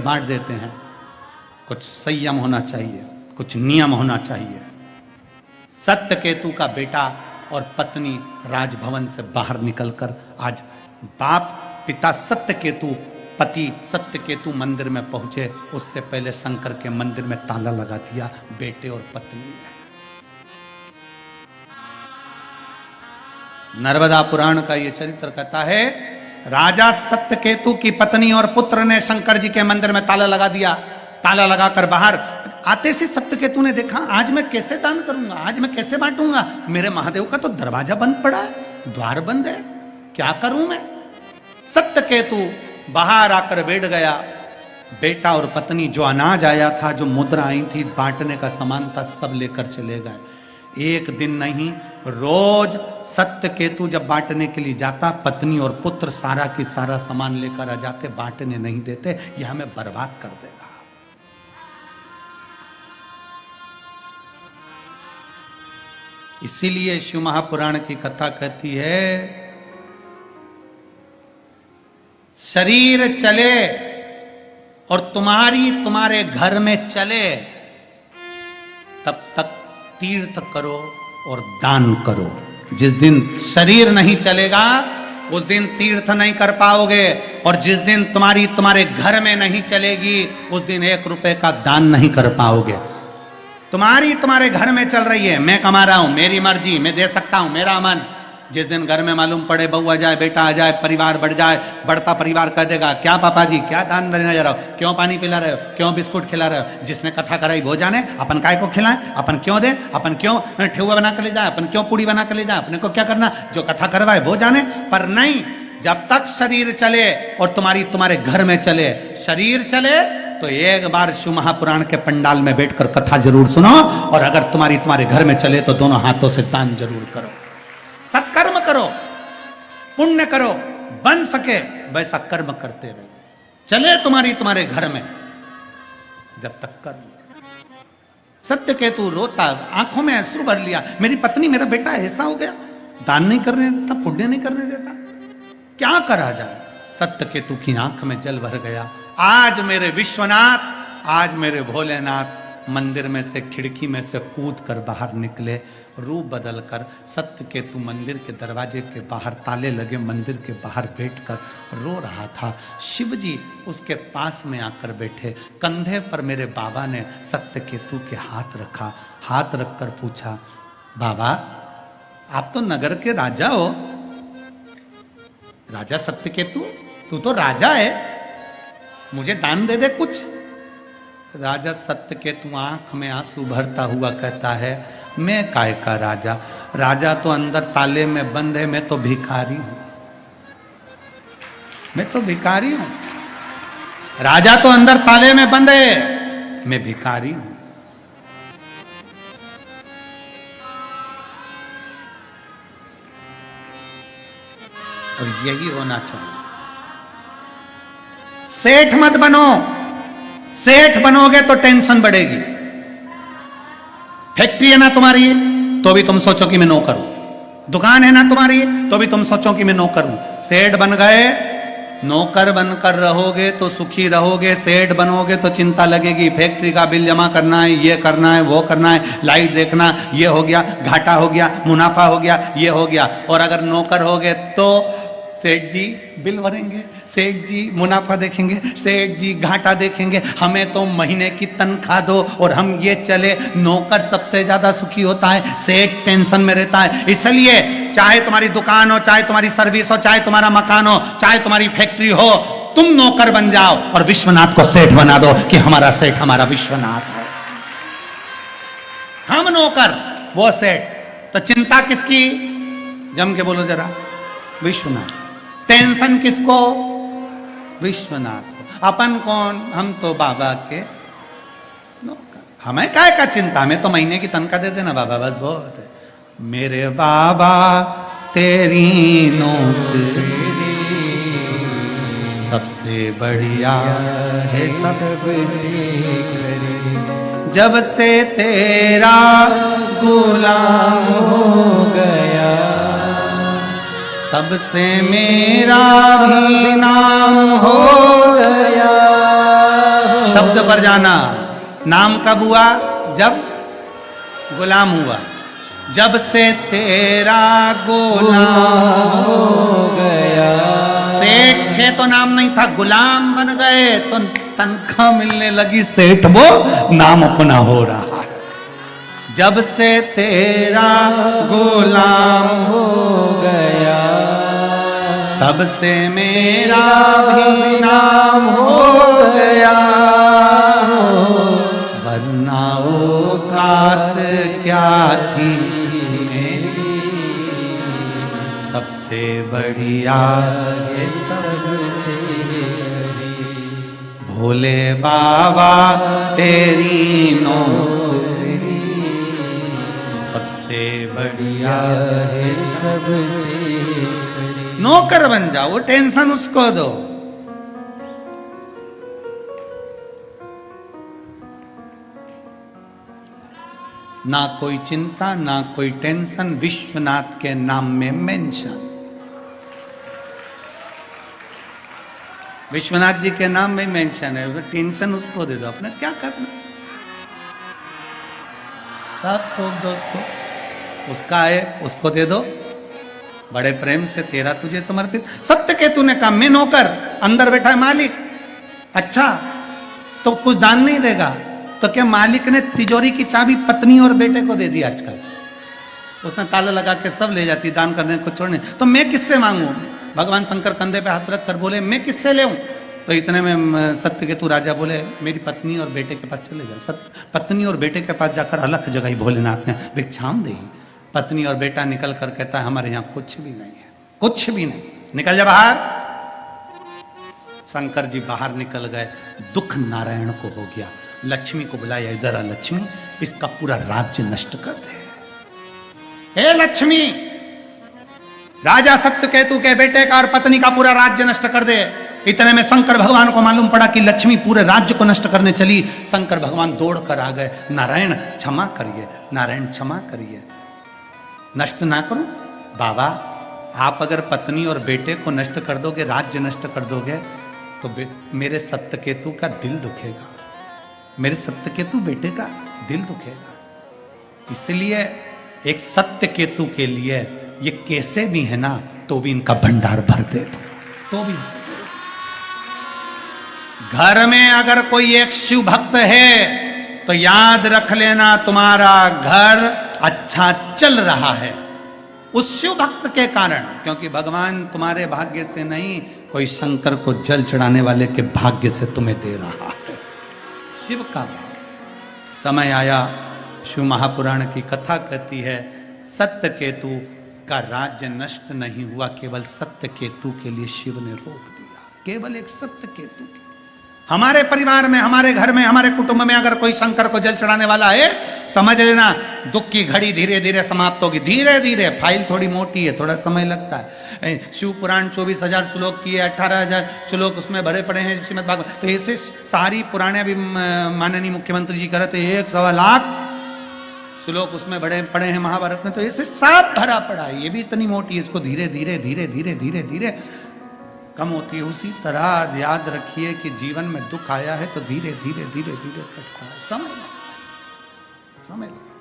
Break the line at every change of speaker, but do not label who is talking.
बांट देते हैं। कुछ संयम होना चाहिए, कुछ नियम होना चाहिए। सत्यकेतु का बेटा और पत्नी राजभवन से बाहर निकलकर आज बाप पिता सत्यकेतु, पति सत्यकेतु मंदिर में पहुंचे, उससे पहले शंकर के मंदिर में ताला लगा दिया बेटे और पत्नी ने। नर्मदा पुराण का यह चरित्र कहता है, राजा सत्यकेतु की पत्नी और पुत्र ने शंकर जी के मंदिर में ताला लगा दिया। ताला लगाकर बाहर आते से सत्यकेतु ने देखा, आज मैं कैसे दान करूंगा, आज मैं कैसे बांटूंगा, मेरे महादेव का तो दरवाजा बंद पड़ा है, द्वार बंद है, क्या करूं मैं। सत्यकेतु बाहर आकर बैठ गया। बेटा और पत्नी जो अनाज आया था, जो मुद्रा आई थी, बांटने का सामान था, सब लेकर चले गए। एक दिन नहीं, रोज सत्यकेतु जब बांटने के लिए जाता, पत्नी और पुत्र सारा की सारा सामान लेकर आ जाते, बांटने नहीं देते, यह हमें बर्बाद कर देगा। इसीलिए शिव महापुराण की कथा कहती है, शरीर चले और तुम्हारे घर में चले, तब तक तीर्थ करो और दान करो। जिस दिन शरीर नहीं चलेगा उस दिन तीर्थ नहीं कर पाओगे, और जिस दिन तुम्हारे घर में नहीं चलेगी उस दिन 1 रुपए का दान नहीं कर पाओगे। तुम्हारे घर में चल रही है, मैं कमा रहा हूं, मेरी मर्जी, मैं दे सकता हूं, मेरा मन। जिस दिन घर में मालूम पड़े बहू आ जाए, बेटा आ जाए, परिवार बढ़ जाए, बढ़ता परिवार कह देगा, क्या पापा जी, क्या दान देने जा रहे हो, क्यों पानी पिला रहे हो, क्यों बिस्कुट खिला रहे हो। जिसने कथा कराई वो जाने, अपन काय को खिलाएं, अपन क्यों दे, अपन क्यों ठेहुआ बना कर ले जाए, अपन क्यों पूड़ी बना कर ले जाए, अपने को क्या करना, जो कथा करवाए वो जाने। पर नहीं, जब तक शरीर चले और तुम्हारे घर में चले, शरीर चले तो एक बार शिव महापुराण के पंडाल में बैठकर कथा जरूर सुनो, और अगर तुम्हारे घर में चले तो दोनों हाथों से दान जरूर करो, सत्कर्म करो, पुण्य करो, बन सके वैसा कर्म करते रहो। चले तुम्हारे घर में, जब तक कर्म। सत्यकेतु रोता, आंखों में अश्रु भर लिया, मेरी पत्नी मेरा बेटा ऐसा हो गया, दान नहीं करने देता, पुण्य नहीं करने देता, क्या करा जाए। सत्यकेतु की आंख में जल भर गया। आज मेरे विश्वनाथ, आज मेरे भोलेनाथ मंदिर में से, खिड़की में से कूद कर बाहर निकले। रूप बदलकर सत्यकेतु मंदिर के दरवाजे के बाहर, ताले लगे मंदिर के बाहर बैठकर रो रहा था। शिवजी उसके पास में आकर बैठे। कंधे पर मेरे बाबा ने सत्यकेतु के हाथ रखा। हाथ रखकर पूछा, बाबा आप तो नगर के राजा हो, राजा सत्यकेतु, तू तो राजा है, मुझे दान दे दे कुछ। राजा सत्यकेतु आंख में आंसू भरता हुआ कहता है, मैं काय का राजा, राजा तो अंदर ताले में बंद है, मैं तो भिखारी हूं, मैं तो भिखारी हूं। राजा तो अंदर ताले में बंद है, मैं भिखारी हूं। और यही होना चाहिए। सेठ मत बनो, सेठ बनोगे तो टेंशन बढ़ेगी। फैक्ट्री है ना तुम्हारी, तो भी तुम सोचो कि मैं नौकर हूं। दुकान है ना तुम्हारी, तो भी तुम सोचो कि मैं नौकर हूं। सेठ बन गए, नौकर बनकर रहोगे तो सुखी रहोगे, सेठ बनोगे तो चिंता लगेगी, फैक्ट्री का बिल जमा करना है, ये करना है, वो करना है, लाइट देखना, ये हो गया, घाटा हो गया, मुनाफा हो गया, ये हो गया। और अगर नौकर होगे तो सेठ जी बिल भरेंगे, सेठ जी मुनाफा देखेंगे, सेठ जी घाटा देखेंगे, हमें तो महीने की तनख्वाह दो और हम ये चले। नौकर सबसे ज्यादा सुखी होता है, सेठ टेंशन में रहता है। इसलिए चाहे तुम्हारी दुकान हो, चाहे तुम्हारी सर्विस हो, चाहे तुम्हारा मकान हो, चाहे तुम्हारी फैक्ट्री हो, तुम नौकर बन जाओ और विश्वनाथ को सेठ बना दो कि हमारा सेठ हमारा विश्वनाथ है, हम नौकर वो सेठ। तो चिंता किसकी, जम के बोलो जरा, विश्वनाथ। टेंशन किसको, विश्वनाथ को। अपन कौन, हम तो बाबा के नौकर, हमें काय का चिंता, हमें तो महीने की तनख्वाह दे देना बाबा, बस बहुत है। मेरे बाबा तेरी नौकरी सबसे बढ़िया है, सबसे जब से तेरा गुलाम हो गया, तब से मेरा भी नाम हो गया। शब्द पर जाना। नाम कब हुआ? जब गुलाम हुआ। जब से तेरा गुलाम हो गया। सेठ थे तो नाम नहीं था, गुलाम बन गए तो तनख्वाह मिलने लगी, सेठ वो नाम अपना हो रहा है। जब से तेरा गुलाम हो गया, तब से मेरा भी नाम हो गया। वरना औकात क्या थी मेरी, सबसे बढ़िया ये सबसे भोले बाबा तेरी नौकरी, सबसे बढ़िया है सबसे। नौकर बन जाओ, वो टेंशन उसको दो। ना कोई चिंता, ना कोई टेंशन, विश्वनाथ के नाम में मेंशन। विश्वनाथ जी के नाम में मेंशन है, टेंशन उसको दे दो, अपने क्या करना, सब सौंप दो उसको, उसका है उसको दे दो, बड़े प्रेम से तेरा तुझे समर्पित। सत्य के तूने कहा मैं नौकर, अंदर बैठा है मालिक। अच्छा तो कुछ दान नहीं देगा? तो क्या मालिक ने तिजोरी की चाबी पत्नी और बेटे को दे दी? आजकल उसने ताला लगा के सब ले जाती, दान करने को छोड़ने। तो मैं किससे मांगू? भगवान शंकर कंधे पे हाथ रख कर बोले मैं किससे ले? तो इतने में सत्यकेतु राजा बोले मेरी पत्नी और बेटे के पास चले जाओ। पत्नी और बेटे के पास जाकर अलग जगह ही भोलेनाथ ने भिक्षाम दी। पत्नी और बेटा निकल कर कहता है हमारे यहाँ कुछ भी नहीं है, कुछ भी नहीं, निकल जा बाहर। शंकर जी बाहर निकल गए। दुख नारायण को हो गया। लक्ष्मी को बुलाया, इधर आ लक्ष्मी, इसका पूरा राज्य नष्ट कर दे। हे लक्ष्मी, राजा सत्यकेतु के बेटे का और पत्नी का पूरा राज्य नष्ट कर दे। इतने में शंकर भगवान को मालूम पड़ा कि लक्ष्मी पूरे राज्य को नष्ट करने चली। शंकर भगवान दौड़ कर आ गए, नारायण क्षमा करिए, नारायण क्षमा करिए, नष्ट ना करो। बाबा आप अगर पत्नी और बेटे को नष्ट कर दोगे, राज्य नष्ट कर दोगे, तो मेरे सत्यकेतु का दिल दुखेगा, मेरे सत्यकेतु बेटे का दिल दुखेगा। इसलिए एक सत्यकेतु के लिए ये कैसे भी है ना, तो भी इनका भंडार भर दे दो, तो भी। घर में अगर कोई एक शिव भक्त है तो याद रख लेना तुम्हारा घर अच्छा चल रहा है उस शिव भक्त के कारण, क्योंकि भगवान तुम्हारे भाग्य से नहीं, कोई शंकर को जल चढ़ाने वाले के भाग्य से तुम्हें दे रहा है। शिव का समय आया, शिव महापुराण की कथा कहती है सत्यकेतु का राज्य नष्ट नहीं हुआ, केवल सत्यकेतु के लिए शिव ने रोक दिया। केवल एक सत्यकेतु के। हमारे परिवार में, हमारे घर में, हमारे कुटुंब में अगर कोई शंकर को जल चढ़ाने वाला है, समझ लेना दुख की घड़ी धीरे धीरे समाप्त होगी। धीरे धीरे, फाइल थोड़ी मोटी है, थोड़ा समय लगता है। शिव पुराण 24,000 श्लोक की है, 18,000 श्लोक उसमें भरे पड़े हैं श्रीमद् भागवत। तो ऐसे सारी पुराणे भी माननीय मुख्यमंत्री जी करते 1.25 लाख श्लोक उसमें बड़े पड़े हैं महाभारत में। तो ऐसे सब भरा पड़ा है, ये भी इतनी मोटी है, इसको धीरे धीरे धीरे धीरे धीरे धीरे कम होती है। उसी तरह याद रखिए कि जीवन में दुख आया है तो धीरे धीरे धीरे धीरे कटता है, समय लगता है, समय लगता है।